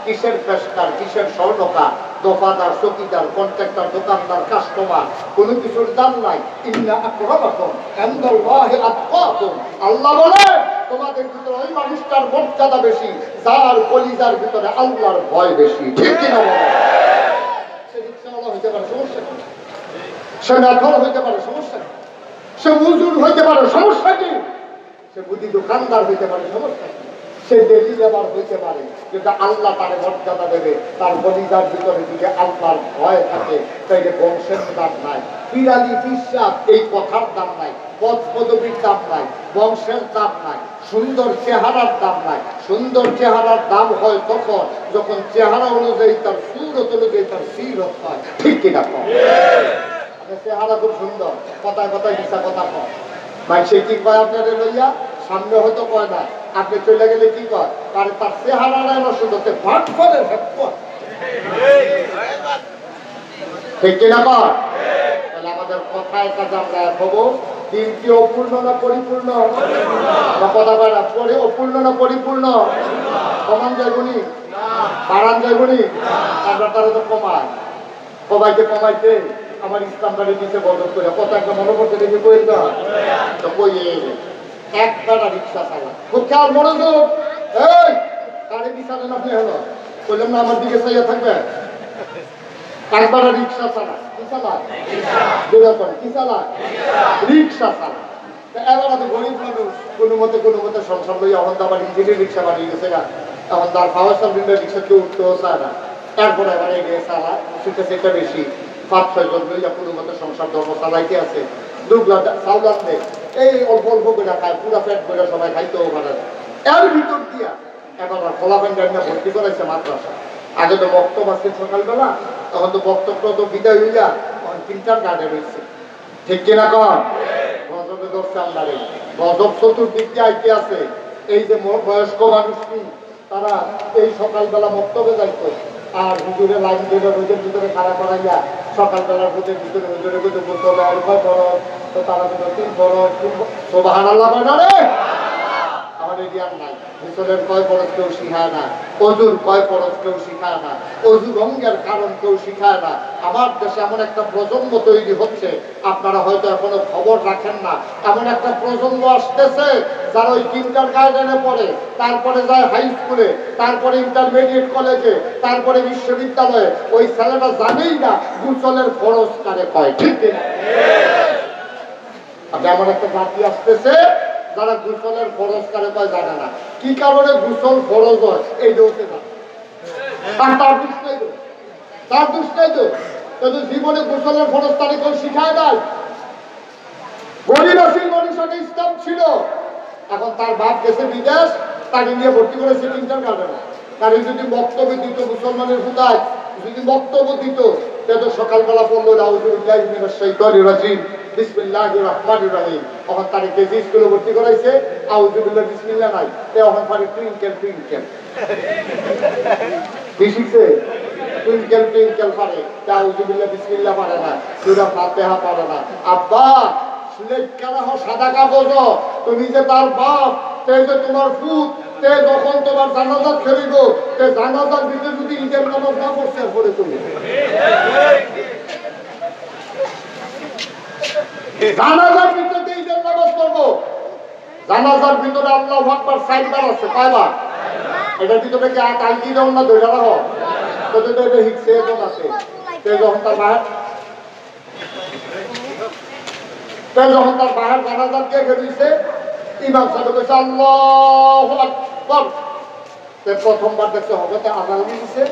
কিসের পেশকার, কিসের স্বর্ণকার, দফাদার, চকিদার, কন্ট্রাক্টর, দোকানদার, কাস্টমার, কোনো কিছুর দাম নাই। ইন্না আকরামাকুম ইনদাল্লাহি আতকাকুম। আল্লাহ বলে তোমাদের ভিতরে ওই মানুষটার মর্যাদা বেশি যার কলিজার ভিতরে আল্লাহর ভয় বেশি। ঠিক কিনা বলো? সে রিকশাওয়ালা হইতে পারে, সমস্যা কি? সে মেথর হইতে পারে, সমস্যা কি? সে মজুর হইতে পারে, সমস্যা কি? সে বুদ্ধি দোকানদার হইতে পারে, সমস্যা কি? সে ডেলি লেবার হইতে পারে, কিন্তু আল্লাহ তার মর্যাদা দেবে। তার কলিজার ভিতরে যদি আল্লাহর ভয় থাকে তাইলে বংশের দাম নাই, পিরালি পিসাব এই কথার দাম নাই, পদ পদবীর দাম নাই, বংশের দাম নাই, সুন্দর চেহারার দাম নাই। সুন্দর চেহারার দাম হয় তখন যখন চেহারা অনুযায়ী তার সুরত অনুযায়ী তার সিরত হয়। ঠিক কিনা? চেহারা খুব সুন্দর, কথায় কথায় মিশা কথা কয়, ভাই সে কি কয় আপনাদের লইয়া? সামনে হয়তো কয় না, আপনি চলে গেলে কি কয়? কারণ তার চেহারা না সুন্দর, ভাট করে ঠিক কিনা কয়? তাহলে আমাদের কথায় কাজে আমরা এক হবো। দিন কি অপূর্ণ না পরিপূর্ণ? কথা কয় না, অপূর্ণ না পরিপূর্ণ? কমান যাইবনি, বাড়ান যাইবনি, আমরা তারা তো কমায়, সবাইকে কমাইতে আমার ইসলাম গাড়ি নিচে বদল করে কত একটা মনে করতে দেখে কই না তো কই একবার রিক্সা চালা খুব খেয়াল মনোযোগ। এই গাড়ি বিছালেন আপনি হলো বললাম না আমার দিকে চাইয়া থাকবে। একবার রিক্সা চালা, কি চালা? কি চালা? রিক্সা চালা। এবার তো গরিব মানুষ কোনো মতে সংসার লইয়া এখন তো আবার ইঞ্জিনের রিক্সা বানিয়ে গেছে না, এখন তার পাওয়ার সামনে রিক্সা কেউ উঠতেও চায় না। এরপরে এবার এগিয়ে চালা, সেটা বেশি 5-6 জন লইয়া কোনো মতে সংসার ধর্ম চালাইতে আছে। দুগলা চাউল আছে, এই অল্প অল্প করে খায়, পুরা পেট করে সবাই খাইতেও পারে। এর ভিতর দিয়া এবার ফলাফল ডান্ডা ভর্তি করেছে মাদ্রাসা। আগে তো বক্তব্য আছে সকালবেলা, তখন তো বক্তব্য তো বিদায় হইয়া তখন 3টার গার্ডে রয়েছে। ঠিক কিনা কর? গজবে ধরছে আল্লাহরে, গজব চতুর্দিক দিয়ে আইতে আছে। এই যে বয়স্ক মানুষটি তারা এই সকালবেলা বক্তব্যে যাইতো, আর হুজুরে লাইন ধরে রোদের ভিতরে খাড়া করাইয়া সকালবেলা রোদের ভিতরে হুজুরে কিন্তু বলতে হবে আর কয় বড় তো তারা কিন্তু 3 বড় সুবহানাল্লাহ বলে রে। আমাদের জ্ঞান নাই, ভিতরের কয় ফরজ কেউ শিখায় না, অজুর কয় ফরজ কেউ শিখায় না, অজু রঙের কারণ কেউ শিখায় না। আমার দেশে এমন একটা প্রজন্ম তৈরি হচ্ছে, আপনারা হয়তো এখনো খবর রাখেন না। এমন একটা প্রজন্ম আসতেছে যারা ওই কিন্ডারগার্টেনে পড়ে, তারপরে যায় হাই স্কুলে, তারপরে ইন্টারমিডিয়েট কলেজে, তারপরে বিশ্ববিদ্যালয়ে। ওই ছেলেটা জানেই না গোসলের ফরজ কারে কয়। ঠিক কিনা? এমন একটা জাতি আসতেছে যারা গোসলের ফরজ কারে কয় জানে না। কি কারণে গোসল ফরজ হয় এই দোষে না, আর তার দোষ নাই তো, তার দোষ নাই তো। কিন্তু জীবনে গোসলের ফরজ তারে কেউ শিখায় নাই। গরিব আসিল মানুষের ইসলাম ছিল, এখন তার বাপ গেছে বিদেশ, তাকে নিয়ে ভর্তি করেছে কিন্ডারগার্টেনে। তার যদি বক্তব্য দিত মুসলমানের হুদায়, যদি বক্তব্য দিত তো সকালবেলা পড়লো আউযুবিল্লাহি মিনাশ শাইতানির রাজিম বিসমিল্লাহির রহমানির রহিম। এখন তারে কেজি স্কুলে ভর্তি করাইছে, আউযুবিল্লাহ বিসমিল্লাহ নাই, এখন পারে টুইঙ্কেল টুইঙ্কেল। কি শিখছে? টুইঙ্কেল টুইঙ্কেল পারে, আউযুবিল্লাহ বিসমিল্লাহ পারে না, সূরা ফাতিহা পারে না। আব্বা সাদা কাগজ, তুমি যে তার বাপ, সে যে তোমার পুত, সে যখন তোমার জানাজা খেলিব, সে জানাজার ভিতরে যদি ঈদের নামাজ না পড়ছে পড়ে তুমি জানাজার ভিতরে ঈদের নামাজ পড়বো। জানাজার ভিতরে আল্লাহু আকবার সাইবার আছে কয়বার? এটার ভিতরে কি আলগি দাও না ধরে রাখো তো এটা হিকসে জন আছে। সে যখন তার বাহার জানাজার দিয়ে গেছে, ইমাম সাহেব কইছে আল্লাহু আকবার। সে প্রথমবার দেখছে হবে তা আজান দিয়েছে,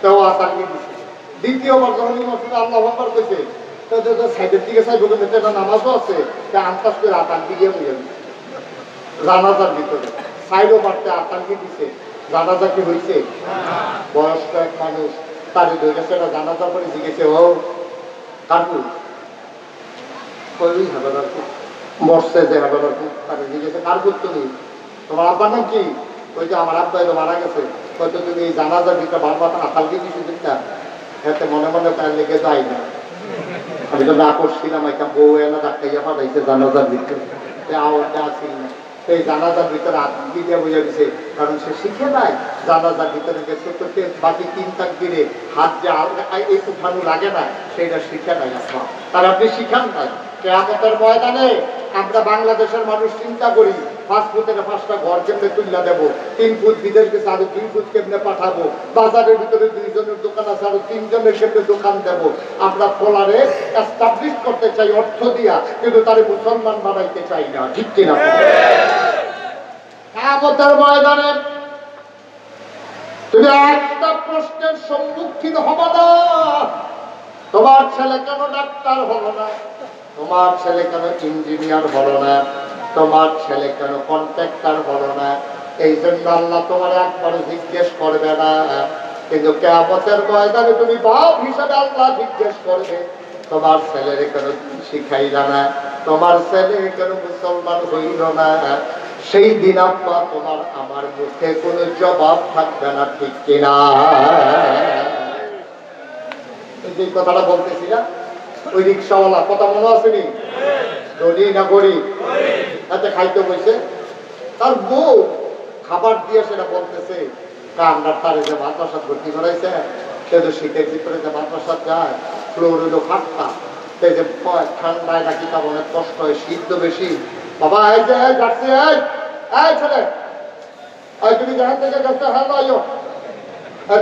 তেও আজান দিয়েছে। দ্বিতীয়বার যখন ইমাম সাহেব আল্লাহু আকবার কইছে, তো সাইডের দিকে সাইড বলে এটা নামাজও আছে, তা আন্তাজ করে আজান দিয়ে বুঝে জানাজার ভিতরে সাইডও পারতে আতঙ্কি দিছে। জানাজা কি হয়েছে? বয়স্ক এক মানুষ, তার ধরে সেটা জানাজা করে জিজ্ঞেসে ও কাকু কই হাজার মরছে যে হাজার তাকে জিজ্ঞেসে কার পুত তুমি, তোমার আব্বার নাম কি? ওই যে আমার আব্বা তো মারা গেছে। হয়তো তুমি এই জানাজার ভিতরে বারবার আতালকে কিছু দিতা, এতে মনে মনে তার লেগে যায় না। আমি তো না করছিলাম, একটা বউ এনে ডাক্তাইয়া পাঠাইছে জানাজার ভিতরে, আওয়াজটা আসিল না। সেই জানাজার ভিতরে আত্মীয় দিয়ে বোঝা দিছে, কারণ সে শিখে নাই জানাজার ভিতরে গেছে তো বাকি 3 তাকবীরে হাত যে এই উঠানো লাগে না, সেটা শিখে নাই আপনার, তার আপনি শিখান নাই। কিয়ামতের ময়দানে আমরা বাংলাদেশের মানুষ চিন্তা করি 5 ফুটের 5টা ঘর কেমনে তুললা দেবো, 3 ফুট বিদেশ গেছে আরো 2 ফুট কেমনে পাঠাবো, বাজারের ভিতরে 2 জনের দোকান আছে আরো 3 জনের কেমনে দোকান দেবো। আমরা পোলারে এস্টাবলিশ করতে চাই অর্থ দিয়া, কিন্তু তারে মুসলমান বানাইতে চাই না, ঠিক কিনা? কিয়ামতের ময়দানে তুমি একটা প্রশ্নের সম্মুখীন হবে না, তোমার ছেলে কেন ডাক্তার হলো না, তোমার ছেলে কেন ইঞ্জিনিয়ার হলো না, তোমার ছেলে কেন কন্ট্রাক্টর হলো না, এই জন্য আল্লাহ তোমার একবারও জিজ্ঞেস করবে না। কিন্তু কিয়ামতের ময়দানে তুমি বাপ হিসাবে আল্লাহ জিজ্ঞেস করবে, তোমার ছেলেরে কেন শিখাইলা না, তোমার ছেলে কেন মুসলমান হইল না। সেই দিন আব্বা তোমার আমার মুখে কোনো জবাব থাকবে না, ঠিক কিনা? যে কথাটা বলতেছি না, ওই রিক্সাওয়ালা কথা মনে আসেনি? ধনী না গরিব? তাতে খাইতে বসে তার বউ খাবার দিয়ে সেটা বলতেছে, আমরা তারে যে মাদ্রাসা ভর্তি করাইছে, সে তো শীতের ভিতরে যে মাদ্রাসা যায় ফ্লোর হইলো ফাঁকটা, সে যে ঠান্ডায় নাকি তার অনেক কষ্ট হয়, শীত তো বেশি। বাবা এই যে যাচ্ছি, এই ছেলে তুমি যেখান থেকে যাচ্ছে হ্যাঁ আইও,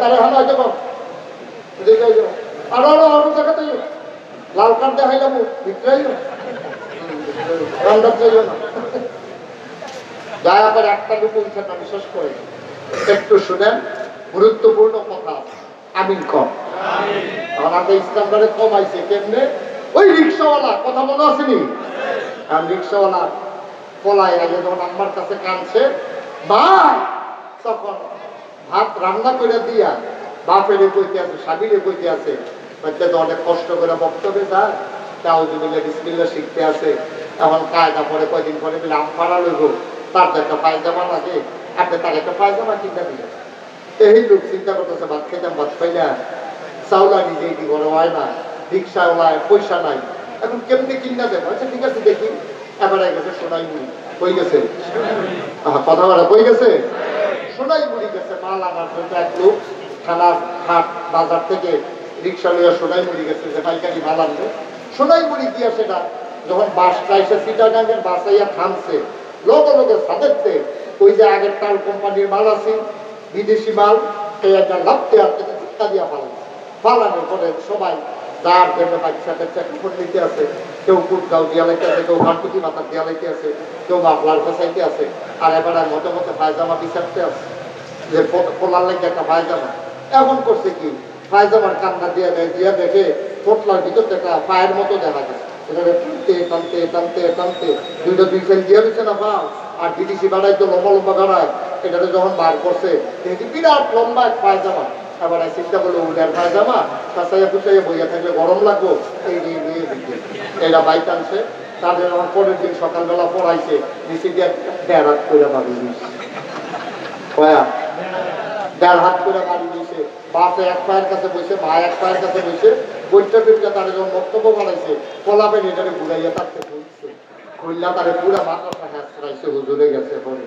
তাহলে হ্যাঁ আইতে পারো আরো আরো আরো জায়গাতে লাল কার্ড দেখাইলাম ভিতরে দয়া করে একটা লোক না, বিশেষ করে একটু শুনেন, গুরুত্বপূর্ণ কথা। আমিন কম আমাদের ইসলামে কমাইছে কেমনে? ওই রিক্সাওয়ালা কথা মনে আসেনি? কারণ রিক্সাওয়ালা পলাই আগে যখন আমার কাছে কাঁদছে, মা তখন ভাত রান্না করে দিয়া বাপেরে কইতে আছে, স্বামীরে কইতে আছে, তো অনেক কষ্ট করে বক্তব্যে যায়, তাও যদি বিসমিল্লাহ শিখতে আছে। এখন কায়দা পরে কয়দিন পরে মিলে আম পাড়া লইব, তার তো একটা পায়জামা লাগে, আপনি তার একটা পায়জামা কিনতে দিলেন। এই লোক চিন্তা করতেছে ভাত খেতাম, ভাত খাইলা চাউলা নিজে এটি বড় হয় না, রিক্সাওয়ালায় পয়সা নাই, এখন কেমনি কিনা দেবো? আচ্ছা ঠিক আছে দেখি, এবারে গেছে সোনাই মুড়ি, কই গেছে কথা বলা, কই গেছে সোনাই মুড়ি গেছে মাল আনার জন্য। এক লোক থানার হাট বাজার থেকে রিক্সা লইয়া সোনাই মুড়ি গেছে, যে পাইকারি মাল আনবে। সোনাই মুড়ি দিয়া সেটা যখন বাসটা এসে চিটাগাঙ্গের বাসাইয়া থামছে, লোক লোকের সাথে ওই যে আগের তাল কোম্পানির মাল আছে, বিদেশি মাল, এই একটা লাভতে আসতে ধাক্কা দিয়া পালানোর পরে সবাই যার জন্য বাচ্চা কাচ্চা কুকুর নিতে আছে, কেউ কুটগাঁও দিয়া লাইতে আছে, কেউ মারকুটি মাথা দিয়া লাইতে আছে, কেউ মাফলার ফেসাইতে আছে, আর এবার মতো মতো পায়জামা বিচারতে আছে, যে পোলার লাগে একটা পায়জামা। এমন করছে কি পায়জামার কান্না দিয়ে দেয়, দিয়া দেখে পোটলার ভিতর একটা পায়ের মতো দেখা যায়, টানতে টানতে টানতে টানতে দুইটা 2 ফেল দিয়ে দিচ্ছে না পা, আর বিদেশি বাড়াই তো লম্বা লম্বা বেড়ায়, এটাতে যখন বার করছে দেখি বিরাট লম্বা এক পায়জামা। এবার চিন্তা করলো উডার পায়জামা কাঁচাইয়া কুচাইয়া বইয়া থাকলে গরম লাগবো, এই নিয়ে দিচ্ছে এরা বাইক আনছে। তাদের আমার পরের দিন সকালবেলা পড়াইছে, নিচে দিয়ে 1.5 হাত করে বাড়ি দিয়েছে, 1.5 হাত করে বাড়ি দিয়েছে। বাপে এক পায়ের কাছে বসে, মা এক পায়ের কাছে বসে, বইটা পিঠটা তারা যখন বক্তব্য বানাইছে, কলাপেন এটারে ঘুরাইয়া তাকে খুলছে, খুললা তারে পুরা মাথা হ্যাঁচড়াইছে, হুজুরে গেছে পরে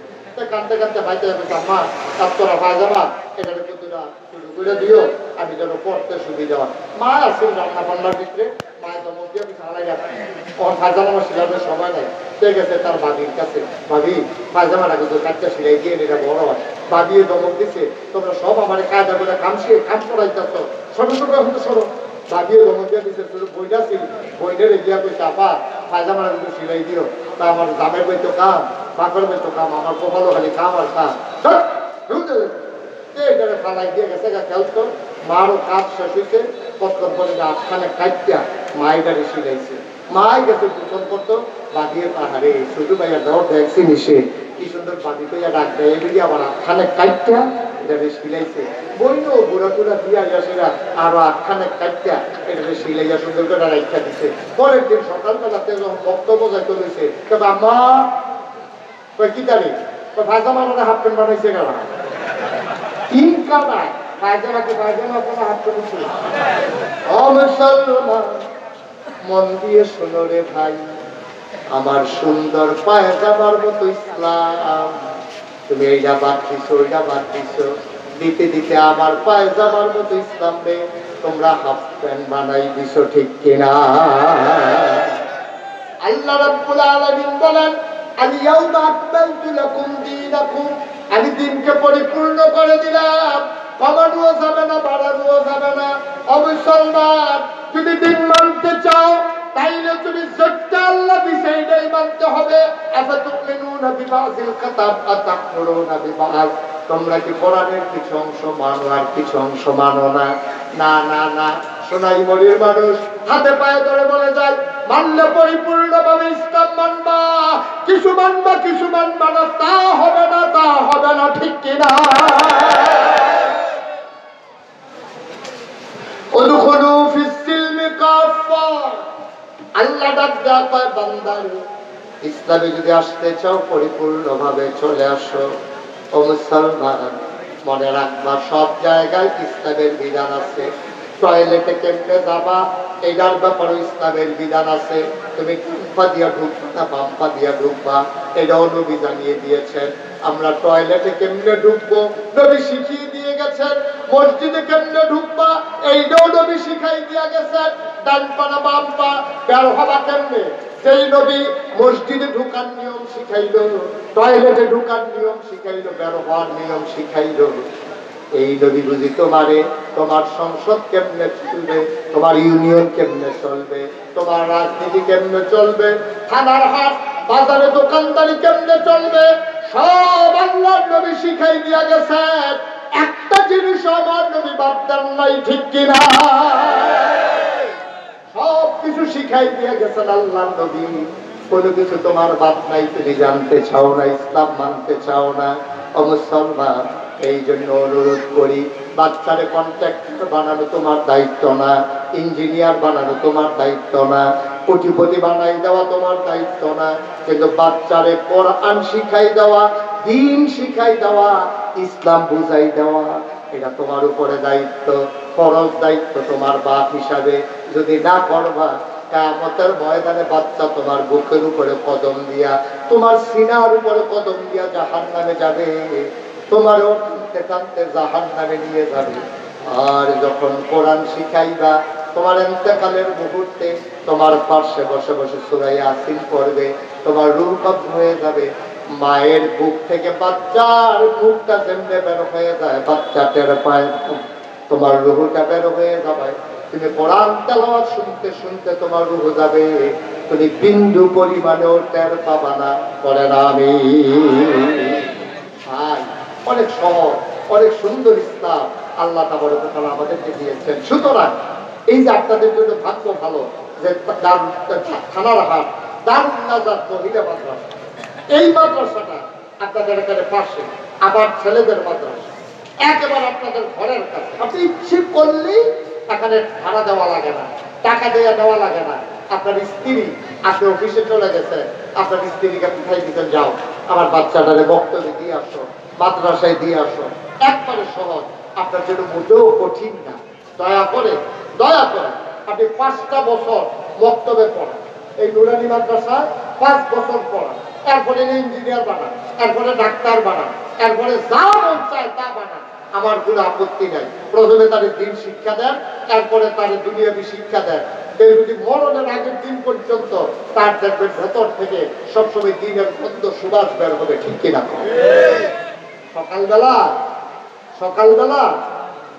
কানতে কানতে ভাইতে যাবে, আম্মা তার তোরা পায়জামা এটারে কতটা শুরু করে দিও, আমি যেন পড়তে সুবিধা হয়। মা আসুন রান্না বান্নার ভিতরে, মায়ের তো মধ্যে আমি সারাই রাখি, তখন পায়জামা আমার সিলানোর সময় নাই, সে গেছে তার বাবির কাছে, ভাবি পায়জামাটা কিন্তু কাজটা সিলাই দিয়ে এটা বড় হয়। বাবিয়ে দমক দিচ্ছে, তোমরা সব আমার কায়দা করে কাম করাইতেছ, ছোট ছোট এখন তো সরো। বাবিয়ে দমক দিয়ে দিচ্ছে, তোর বইটা ছিল, বইটার এগিয়া কইছে আপা পায়জামাটা কিন্তু সিলাই দিও। তা আমার দামের বই তো কাম, বাঁকর বই তো কাম, আমার কপালও খালি কাম আর কাম, ফালাই দিয়ে গেছে খেলতো। মারও কাজ শেষ হয়েছে, কতক্ষণ পরে 8খানে কাটটা মাই গাড়ি শিলাইছে, মাই গেছে গোসল করতো, বাঁধিয়ে পাহাড়ে শুধু ভাইয়া দেওয়া দেখছি নিশে কি সুন্দর বাঁধি কইয়া ডাক দেয়, এগুলি আবার 8খানে কাটটা এটাকে শিলাইছে। বইনো বুড়া টুড়া দিয়া গেছেরা আরো 8খানে কাটটা এটাকে শিলাইয়া সুন্দর করে রাখা দিছে। পরের দিন সকালবেলাতে যখন বক্তব্য যাইতে হয়েছে, তবে আমার কি জানি পায়জামা মানে হাফ প্যান্ট বানাইছে কেন? তিন কাটায় পায়জামাকে পায়জামা কোনো হাত করেছিল। মন দিয়ে শোনো রে ভাই, আমার সুন্দর পায়জামার মতো ইসলাম, তুমি এইটা বাদ দিছো ওইটা বাদ দিছো, দিতে দিতে আমার পায়জামার মতো ইসলাম রে তোমরা হাফ প্যান্ট বানাই দিছো, ঠিক কিনা? আল্লাহ রাব্বুল আলামিন বলেন, আল-ইয়াউমা আকমালতু লাকুম দীনাকুম, আমি দিনকে পরিপূর্ণ করে দিলাম, কমানোও যাবে না, বাড়ানোও যাবে না। অবসলমান, যদি দিন মানতে চাও তাইলে তুমি যেটা আল্লাহ দিছে এটাই মানতে হবে। আফাতুমিনুনা বিবাযিল কিতাব আতাকফুরুনা বিবায, তোমরা কি কোরআনের কিছু অংশ মানো আর কিছু অংশ মানো না? না না না, সোনাই মরির মানুষ হাতে পায়ে ধরে বলে যায়, মানলে পরিপূর্ণভাবে ইসলাম মানবা, কিছু মানবা কিছু মানবা না, তা হবে না, তা হবে না, ঠিক কিনা? উদখুলু ফিস সিলমি কাফা, আল্লাহ ডাক দেয়া পায় বান্দার, ইসলামে যদি আসতে চাও পরিপূর্ণভাবে চলে আসো। ও মুসলমান, মনে রাখবা সব জায়গায় ইসলামের বিধান আছে। টয়লেটে কেমনে যাবা এটার ব্যাপারে ইসলামের বিধান আছে। তুমি ডান দিয়া ঢুকবা না বাম পা দিয়া ঢুকবা, এটাও নবী জানিয়ে দিয়েছেন। আমরা টয়লেটে কেমনে ঢুকবো নবী শিখিয়ে দিয়ে গেছেন। মসজিদে কেমনে ঢুকবা এইটাও নবী শিখাই দিয়া গেছেন। ডান পা না বাম পা, বের হবা কেমনে সেই নবী মসজিদে ঢুকার নিয়ম শিখাইলো, টয়লেটে ঢুকার নিয়ম শিখাইলো, বের হওয়ার নিয়ম শিখাইলো। এই নবী বুঝি তোমারে তোমার সংসদ কেমনে চলবে, তোমার ইউনিয়ন কেমনে চলবে, তোমার রাজনীতি কেমনে চলবে, থানার হাট বাজারে দোকানদারি কেমনে চলবে, সব আল্লাহর নবী শিখাই দিয়া গেছেন। একটা জিনিস আমার নবী বাদ দেন নাই, ঠিক কিনা? সব কিছু শিখাই দিয়া গেছেন আল্লাহর নবী। কোনো কিছু তোমার বাদ নাই, তুমি জানতে চাও না, ইসলাম মানতে চাও না। ও মুসলমান, এই জন্য অনুরোধ করি, বাচ্চারে কন্ট্রাক্টর বানানো তোমার দায়িত্ব না, ইঞ্জিনিয়ার বানানো তোমার দায়িত্ব না, কোটিপতি বানাই দেওয়া তোমার দায়িত্ব না, কিন্তু বাচ্চারে কোরআন শিখাই দেওয়া, দ্বীন শিখাই দেওয়া, ইসলাম বুঝাই দেওয়া, এটা তোমার উপরে দায়িত্ব, ফরজ দায়িত্ব তোমার বাপ হিসাবে। যদি না করবা, কিয়ামতের ময়দানে বাচ্চা তোমার বুকের উপরে কদম দিয়া, তোমার সিনার উপরে কদম দিয়া জাহান্নামে যাবে, তোমারও টানতে টানতে জাহান্নামে নিয়ে যাবে। আর যখন কোরআন শিখাইবা, তোমার ইন্তেকালের মুহূর্তে তোমার পাশে বসে বসে সূরা ইয়াসিন পড়বে, তোমার রূহ কবজ হয়ে যাবে। মায়ের বুক থেকে বাচ্চার মুখটা যেমনে বের হয়ে যায়, বাচ্চা টের পায়, তোমার রূহটা বের হয়ে যাবে। তুমি কোরআন তেলাওয়াত শুনতে শুনতে তোমার রূহ যাবে, তুমি বিন্দু পরিমাণেও টের পাবা না। বলেন আমিন। অনেক সহজ, অনেক সুন্দর ইসলাম আল্লাহ তাবারক ওয়া তাআলা আমাদেরকে দিয়েছেন। সুতরাং এই যে আপনাদের জন্য ভাগ্য ভালো যে থানার হাট দারুন নাজাত মহিলা মাদ্রাসা, এই মাদ্রাসাটা আপনাদের এখানে পাশে, আবার ছেলেদের মাদ্রাসা একেবারে আপনাদের ঘরের কাছে। আপনি ইচ্ছে করলেই এখানে ভাড়া দেওয়া লাগে না, টাকা দেওয়া দেওয়া লাগে না। আপনার স্ত্রী, আপনি অফিসে চলে গেছে, আপনার স্ত্রীকে পিঠাই দিতেন, যাও আমার বাচ্চাটারে বক্তব্য দিয়ে আসো, মাদ্রাসায় দিয়ে আসো, একবারে সহজ, আপনার জন্য মোটেও কঠিন না। দয়া করে আপনি 5টা বছর বক্তব্যে পড়ান, এই নুরানি মাদ্রাসায় 5 বছর পড়ান, এরপরে ইঞ্জিনিয়ার বানান, এরপরে ডাক্তার বানান, এরপরে যা মন চায় তা বানান, আমার কোনো আপত্তি নাই। প্রথমে তাদের দিন শিক্ষা দেন, এরপরে তাদের দুনিয়াবী শিক্ষা দেন। কেউ যদি মরণের আগের দিন পর্যন্ত তার দেখবেন ভেতর থেকে সবসময় দিনের গন্ধ সুবাস বের হবে, ঠিক কিনা? সকালবেলা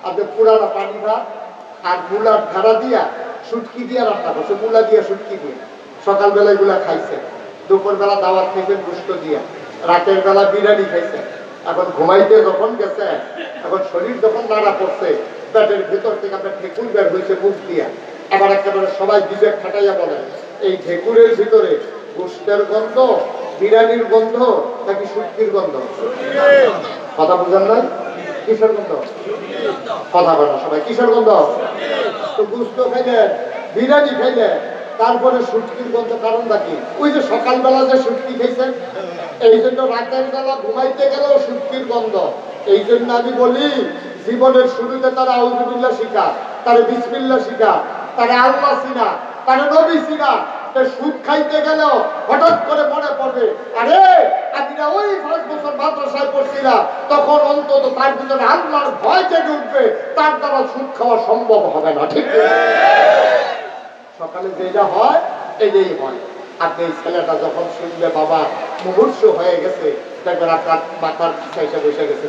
আপনি পুরানো পানি ভাত আর মূলার ধারা দিয়া শুটকি দিয়া রান্না করছে, মূলা দিয়া শুটকি দিয়ে সকালবেলা এগুলা খাইছে। দুপুরবেলা দাওয়াত খাইছেন গুস্ত দিয়া, রাতের বেলা বিরিয়ানি খাইছেন। এখন ঘুমাইতে যখন গেছে, এখন শরীর যখন নাড়া পড়ছে, পেটের ভেতর থেকে আপনার ঠেকুর বের হয়েছে মুখ দিয়া। আবার একেবারে সবাই বিবেক খাটাইয়া বলেন, এই ঠেকুরের ভিতরে গোস্তের গন্ধ, বিরিয়ানির গন্ধ নাকি শুটকির গন্ধ? কথা বুঝেন নাই? কিসের গন্ধ? কথা বলে সবাই, কিসের গন্ধ? তো গোস্ত খাইলেন, বিরিয়ানি খাইলেন, তারপরে শুটকির গন্ধ, কারণটা কি? ওই যে সকালবেলা যে শুটকি খাইছেন, এই জন্য রাতের বেলা ঘুমাইতে গেলেও শুটকির গন্ধ। এই জন্য আমি বলি, জীবনের শুরুতে তারা আউযুবিল্লাহ শিখা, তারা বিসমিল্লাহ শিখা, তারা আল্লাহ চিনা, তারা নবী চিনা, সুদ খাইতে গেলেও হঠাৎ করে মনে পড়বে, আরে আমি না ওই 5 বছর মাদ্রাসায় পড়ছিলাম, তখন অন্তত তার ভিতরে আল্লাহর ভয় জেগে উঠবে, তার দ্বারা সুদ খাওয়া সম্ভব হবে না। ঠিক সকালে যেটা হয় এটাই হয়। আপনি এই ছেলেটা যখন শুনবে বাবা মুমূর্ষ হয়ে গেছে, দেখবেন আপনার মাথার কাছে এসে বসে গেছে,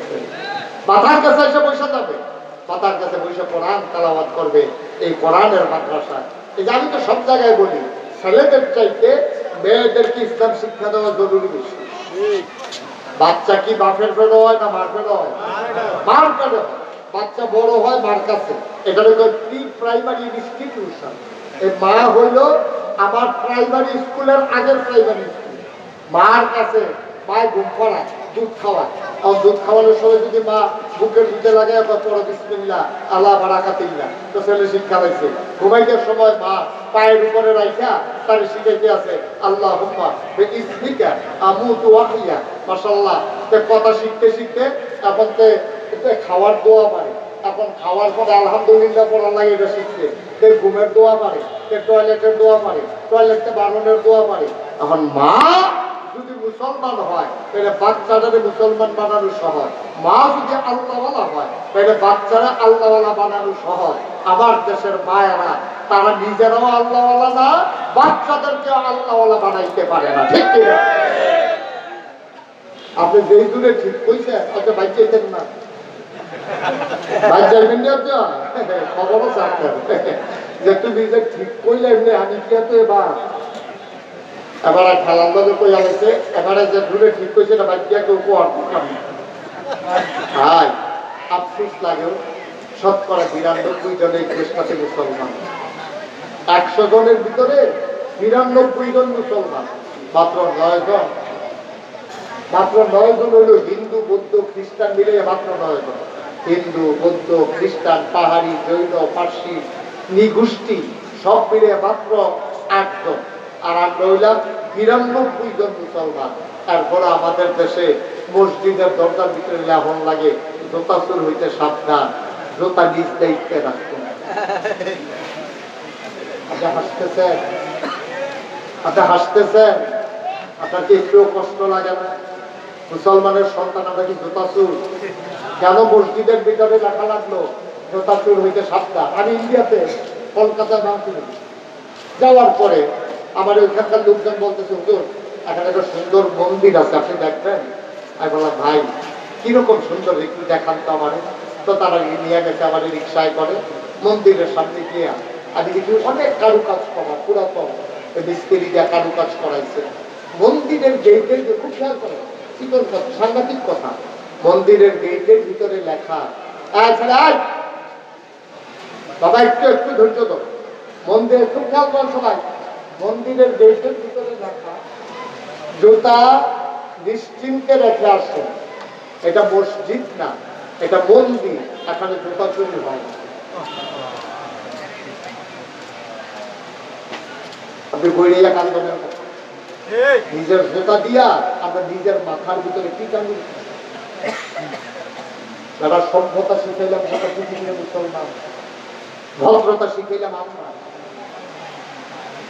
মাথার কাছে এসে বসে যাবে, মাথার কাছে বসে কোরআন তেলাওয়াত করবে। এই কোরআনের মাদ্রাসা, এই যে আমি তো সব জায়গায় বলি, ছেলেদের চাইতে মেয়েদেরকে ইসলাম শিক্ষা দেওয়া জরুরি বেশি। বাচ্চা কি বাপের পেটে হয় না মার পেটে হয়? মার পেটে হয়। বাচ্চা বড় হয় মার কাছে, এটা হলো প্রি প্রাইমারি ইনস্টিটিউশন। এই মা হইল আমার প্রাইমারি স্কুলের আগের প্রাইমারি স্কুল। মার কাছে মায়ের ঘুম করা, দুধ খাওয়া, দুধ খাওয়ানোর সময় যদি মা বুকের দুধে লাগে পড়ো বিসমিল্লাহ আল্লাহ বারাকাতিল্লাহ, তো ছেলে শিক্ষা পাইছে। ঘুমাইতে সময় মা পায়ের উপরে রাইখা তার শিখাইতে আছে আল্লাহুম্মা বিইসমিকা আমুতু ওয়া আহইয়া। মাশাআল্লাহ, কথা শিখতে শিখতে এখন খাওয়ার দোয়া পারে, এখন খাওয়ার পরে আলহামদুলিল্লাহ পড়া লাগে, এটা শিখছে। ঘুমের দোয়া পারে, টয়লেটের দোয়া পারে, টয়লেটে বানানোর দোয়া পারে। এখন মা যদি মুসলমান হয় তাহলে বাচ্চাটাকে মুসলমান বানানো সহজ। মা যদি আল্লাহওয়ালা হয় তাহলে বাচ্চারা আল্লাহওয়ালা বানানো সহজ। আমার দেশের মায়েরা তারা নিজেরাও আল্লাহওয়ালা না, বাচ্চাদেরকে আল্লাহওয়ালা বানাইতে পারে না। ঠিক কিনা? আপনি যেই দূরে ঠিক কইছেন ওকে বাচ্চাইতেন না, খবরও চাচ্ছেন যে তুমি যে ঠিক কইলে আমি কি এত এবার এবারে খেলার লগে কই আলাইছে, এবারে যে দূরে ঠিক কইছে এটা বাচ্চা কেউ ভাই আফসোস লাগেও। 92 জনের দেশটাতে মুসলমান, 100 জনের ভিতরে 92 জন মুসলমান, মাত্র 9 জন হইল হিন্দু বৌদ্ধ খ্রিস্টান মিলে, মাত্র 9 জন। হিন্দু বৌদ্ধ খ্রিস্টান পাহাড়ি জৈন পার্সি নিগোষ্ঠী সব মিলে মাত্র 8 জন। আর আমরা হইলাম 92 জন মুসলমান। তারপরে আমাদের দেশে মসজিদের দরজার ভিতরে লাহন লাগে, জোতা চুর হইতে সাবধান, জোতা নিজ দায়িত্বে রাখতো। আচ্ছা হাসতেছেন, আপনার কি একটু কষ্ট লাগে না? মুসলমানের সন্তান আমরা কি জোতা চুর? কেন মসজিদের ভিতরে লেখা লাগলো জোতা চুর হইতে সাবধান? আমি ইন্ডিয়াতে কলকাতা যাওয়ার পরে আমার ওইখানকার লোকজন বলতেছে হুজুর এখানে একটা সুন্দর মন্দির আছে, আপনি দেখবেন? আমি বললাম ভাই কিরকম সুন্দর, একটু দেখান তো আমারে। তো তারা নিয়ে গেছে আমার রিক্সায় করে, মন্দিরের সামনে গিয়ে আমি দেখি অনেক কারুকাজ করা, পুরাতন মিস্ত্রি দিয়ে কারুকাজ করাইছে। মন্দিরের গেটের খুব খেয়াল করে সাংঘাতিক কথা, মন্দিরের গেটের ভিতরে লেখা, বাবা একটু ধৈর্য ধর, মন্দির খুব খেয়াল করেন সবাই, মন্দিরের গেটের ভিতরে লেখা জুতা নিশ্চিন্তে রেখে আসুন। এটা মসজিদ না, এটা মন্দির, এখানে জুতা চুরি হয় না। আপনি বইয়া কান্দনের কথা, নিজের জুতা দিয়া আমরা নিজের মাথার ভিতরে কি কান্দি? যারা সভ্যতা শিখাইলাম সেটা পৃথিবীর মুসলমান, ভদ্রতা শিখাইলাম আমরা,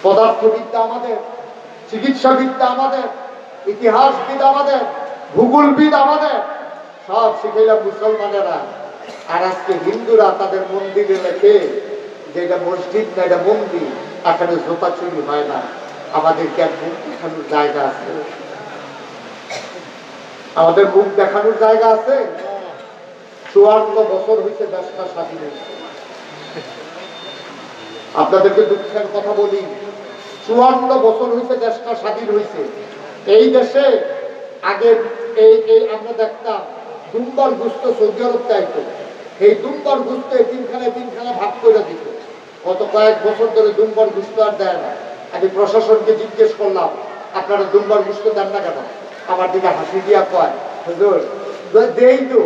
পদার্থবিদ্যা আমাদের, চিকিৎসাবিদ্যা আমাদের, ইতিহাসবিদ আমাদের, ভূগোলবিদ আমাদের, সব শিখাইলাম মুসলমানেরা। আর আজকে হিন্দুরা তাদের মন্দিরে লেখে যে এটা মসজিদ না, এটা মন্দির, এখানে জোতা চুরি হয় না। আমাদেরকে এক মুখ দেখানোর জায়গা আছে? আমাদের মুখ দেখানোর জায়গা আছে? 54 বছর হয়েছে দেশটা স্বাধীন হয়েছে। আপনাদেরকে দুঃখের কথা বলি, 54 বছর হয়েছে দেশটা স্বাধীন হয়েছে। এই দেশে আগে এই আমরা দেখতাম দুম্বার গুস্ত সৌদি আরব চাইতো, এই দুম্বার গুস্ত তিনখানা ভাগ করে দিত। গত কয়েক বছর ধরে দুম্বার গুস্ত আর দেয় না। আমি প্রশাসনকে জিজ্ঞেস করলাম আপনারা দুম্বার গুস্ত দেন না কেন? আমার দিকে হাসি দিয়া কয় হুজুর দেই তো,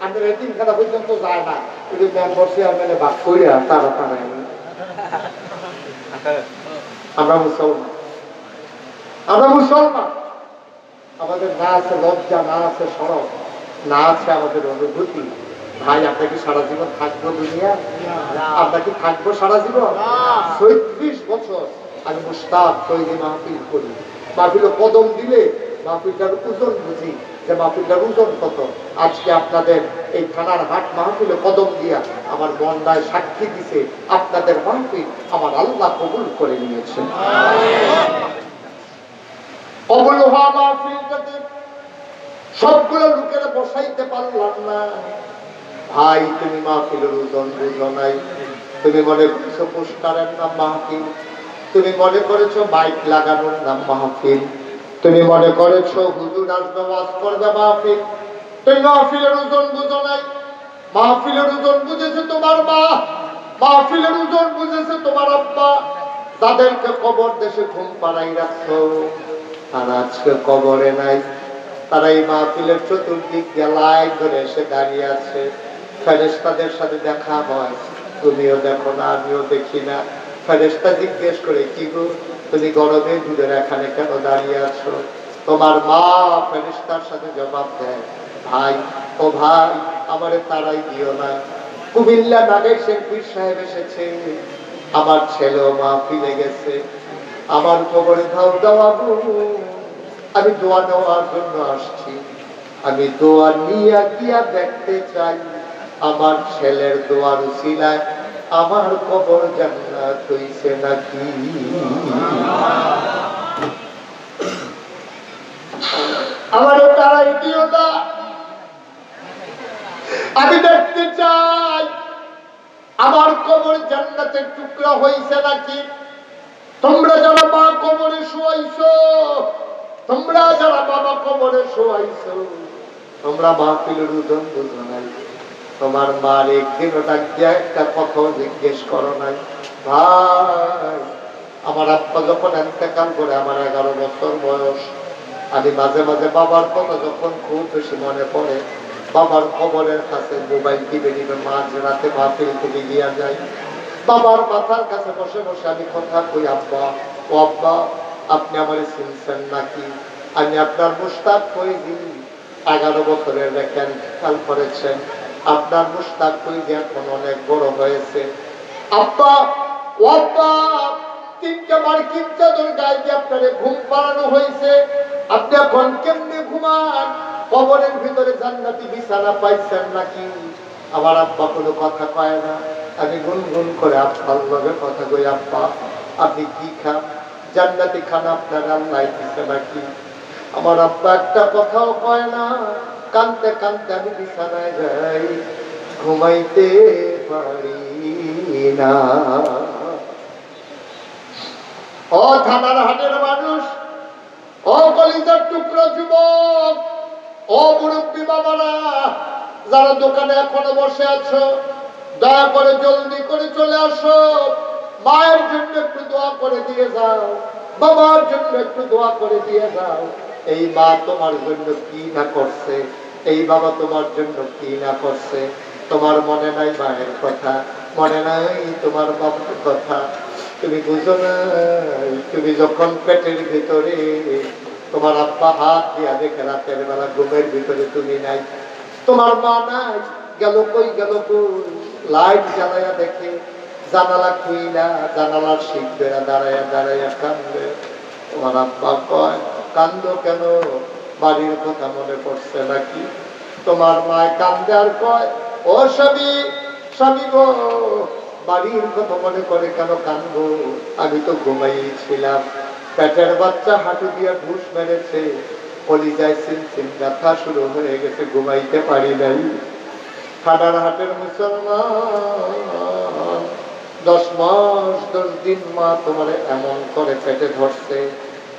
আমাদের তিনখানা পর্যন্ত যায় না, কিন্তু মেম্বার চেয়ারম্যানে ভাগ করে তারা আমরা মুসলমান, আমাদের না আছে লজ্জা, না আছে শরম, না আছে আমাদের অনুভূতি। ভাই আমরা কি সারা জীবন থাকবো দুনিয়া? আমরা কি থাকবো সারা জীবন? 36 বছর আমি মুশতাক তৈরি মাহফিল করি। মাহফিলে কদম দিলে মাহফিলটার ওজন বুঝি যে মাহফিলটার ওজন কত। আজকে আপনাদের এই থানার হাট মাহফিলে কদম দিয়া আমার মনটায় সাক্ষী দিছে আপনাদের মাহফিল আমার আল্লাহ কবুল করে নিয়েছেন। কবুল হওয়া মাহফিলটাতে সবগুলো লোকেরা বসাইতে পারলাম না। ভাই তুমি মাহফিলের ওজন বুঝো নাই। তুমি মনে করছো পোস্টারের নাম মাহফিল, তুমি মনে করেছো মাইক লাগানোর নাম মাহফিল, তুমি মনে করেছো হুজুর আসবে ওয়াজ করবে মাহফিল। তুমি মাহফিলের ওজন বুঝো নাই। মাহফিলের ওজন বুঝেছে তোমার মা, মাহফিলের ওজন বুঝেছে তোমার আব্বা, তাদেরকে কবর দেশে ঘুম পাড়াই রাখছো, আর আজকে কবরে নাই। তারা এই মাহফিলের চতুর্দিক দিয়ে লাইন ধরে এসে দাঁড়িয়ে আছে। ফেরেশতাদের সাথে দেখা হয়, তুমিও দেখো না আমিও দেখি না। ফেরেশতা জিজ্ঞেস করে, কি গো তুমি গরমে দুধের এখানে কেন দাঁড়িয়ে আছো? তোমার মা ফেরেশতার সাথে জবাব দেয়, ভাই ও ভাই আমারে তারাই দিও না। কুমিল্লা নাগেশের পীর সাহেব এসেছে, আমার ছেলেও মাহফিলে গেছে, আমার কবরে ধাও দেওয়া। আমি দোয়া নেওয়ার জন্য আসছি, আমি দোয়া নিয়ে গিয়া দেখতে চাই আমার ছেলের দোয়ার উসিলায় আমার কবর জান্নাত হইছে নাকি। আমারও তারাই দিও না, আমি দেখতে চাই আমার কবর জান্নাতের টুকরা হইছে নাকি। তোমরা যারা মা কবরে শোয়াইছো, তোমরা যারা বাবা কবরে শোয়াইছো, তোমরা মাহফিলের ওজন বুঝো নাই। তোমার মার একদিনও ডাক দিয়া একটা কথা জিজ্ঞেস করো নাই, ভাই আমার আব্বা যখন ইন্তেকাল করে আমার 11 বছর বয়স, আমি মাঝে মাঝে বাবার কথা যখন খুব বেশি মনে পড়ে বাবার কবরের কাছে মোবাইল টিপে টিপে মাঝ রাতে মাহফিল থেকে গিয়া যাই। বাবার মাথার কাছে বসে বসে আমি কথা কই, আব্বা ও আব্বা আপনি আমারে চিনছেন নাকি? আমি আপনার মুশতাক ফৈজি, 11 বছরের রেখেন খেয়াল করেছেন, আপনার মুশতাক ফৈজি এখন অনেক বড় হয়েছে। আব্বা ও আব্বা 3টা মার্কিন চাদর গায়ে দিয়ে আপনারে ঘুম পাড়ানো হয়েছে, আপনি এখন কেমনে ঘুমান? কবরের ভিতরে জান্নাতি বিছানা পাইছেন নাকি? আমার আব্বা কোনো কথা কয় না। আমি গুনগুন করে আব্বার লগে কথা কই, আব্বা আপনি কি খান? জান্নাতি খানা আপনার আল্লাহ দিছে নাকি? আমার আব্বা একটা কথাও কয় না। কানতে কানতে আমি বিছানায় যাই, ঘুমাইতে পারি না। ও থানার হাটের মানুষ, ও কলিজার টুকরো যুবক, ও মুরব্বী বাবারা, যারা দোকানে এখনো বসে আছো, দয়া করে জলদি করে চলে আসো। মায়ের জন্য একটু দোয়া করে দিয়ে যাও, বাবার জন্য একটু দোয়া করে দিয়ে যাও। এই মা তোমার জন্য কি না করছে, এই বাবা তোমার জন্য কি না করছে। তোমার মনে নাই মায়ের কথা, মনে নাই তোমার বাবার কথা, তুমি বুঝো না। তুমি যখন পেটের ভিতরে তোমার আব্বা হাত দিয়া দেখে রাতের বেলা ঘুমের ভিতরে তুমি নাই, তোমার মা নাই, গেল কই গেল কই, লাইট জ্বালাইয়া দেখে জানালা খুইলা জানালার শিখ বেড়া দাঁড়াইয়া দাঁড়াইয়া কান্দে। তোমার আব্বা কয়, কান্দ কেন? বাড়ির কথা মনে পড়ছে নাকি? তোমার মায় কান্দে আর কয়, ও স্বামী স্বামী গো, বাড়ির কথা মনে করে কেন কান্দো? আমি তো ঘুমাইছিলাম, পেটের বাচ্চা হাঁটু দিয়া ঘুষ মেরেছে, কলিজায় সিনসিন ব্যথা শুরু হয়ে গেছে, ঘুমাইতে পারি নাই। থানার হাটের মুসলমান, 10 মাস 10 দিন মা তোমারে এমন করে পেটে ধরছে,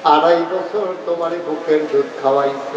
2.5 বছর তোমারই বুকের দুধ খাওয়াইছে।